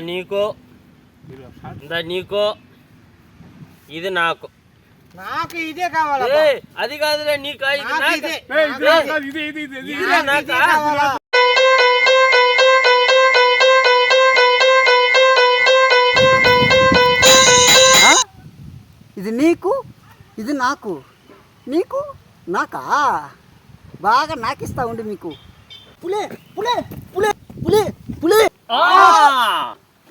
నీకు నీకు ఇది నాకు నాకు ఇదే కావాలి. అది కాదులే నీకు ఇది నీకు ఇది నాకు నీకు నాకా బాగా నాకిస్తా ఉండి మీకు పులే పులే పులే పులే పులే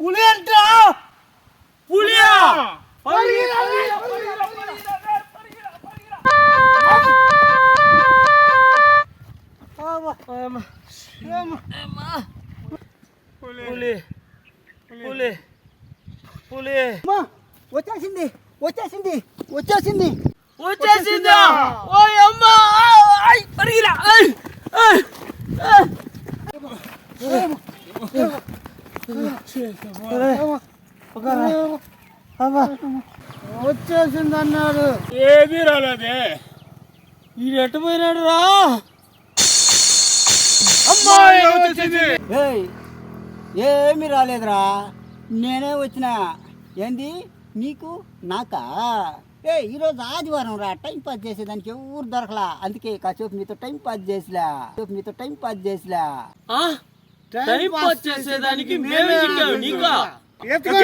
పులి అంటా పులియా పులి పులి పులి వచ్చేసింది వచ్చేసింది వచ్చేసింది వచ్చేసిందా? ఓ అమ్మా పరిగిలా వచ్చేసింది అన్నాడు. ఏమీ రాలేదే. ఈ ఎట్టు పోయినాడు రా. అమ్మాయి వచ్చేసింది. ఏమి రాలేదురా, నేనే వచ్చిన. ఏంది నీకు నాకా? ఈరోజు ఆదివారం రా, టైం పాస్ చేసేదానికి ఎవరు దొరకలా. అందుకే కాసేపు మీతో టైం పాస్ చేసిలా. టైం పాస్ చేసేదానికి మేమే చిక్కాము నీకా? ఎత్తుకో